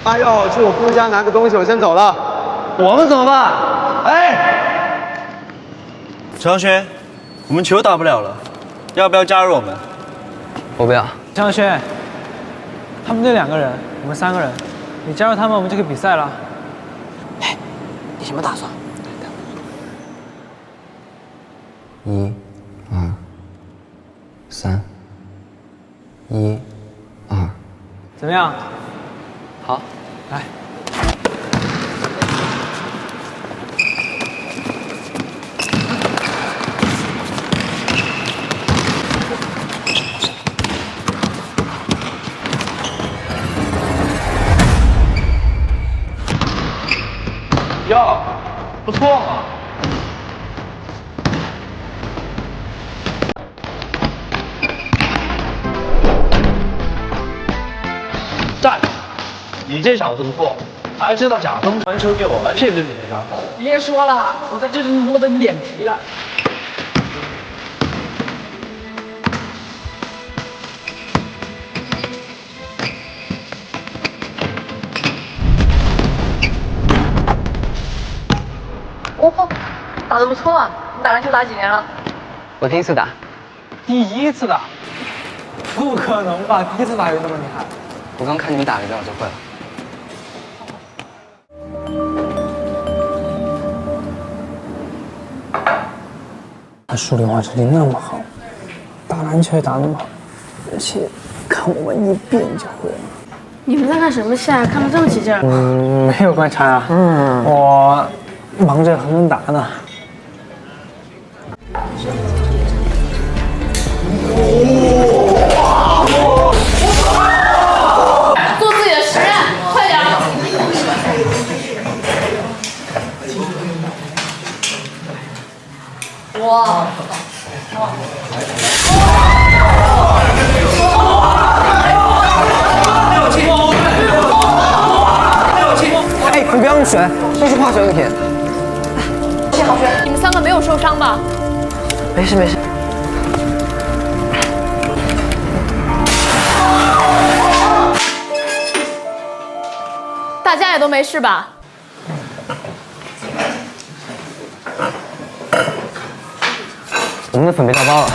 哎呦，去我姑家拿个东西，我先走了。我们怎么办？哎，张轩，我们球打不了了，要不要加入我们？我不要。张轩，他们那2个人，我们3个人，你加入他们，我们就可以比赛了。哎，你什么打算？1、2、3，1、2。怎么样？好，来。哟，不错嘛。站！你这小子不错，还知道假装传球给我们骗着你呢。别说了，我在这里摸着你脸皮了。哦，打得不错啊！你打篮球打几年了？我第一次打。第一次打？不可能吧！第一次打有那么厉害？我刚看你们打了一遍，我就会了。他数理化成绩那么好，打篮球也打那么好，而且看我们一遍就会了。你们在看什么戏啊？看得这么起劲儿？没有观察啊。我忙着和人打呢。做自己的实验，快点！哇！哎，你不要用水，这是化学用品。谢好学，你们3个没有受伤吧？没事没事。大家也都没事吧？我们的粉被调包了。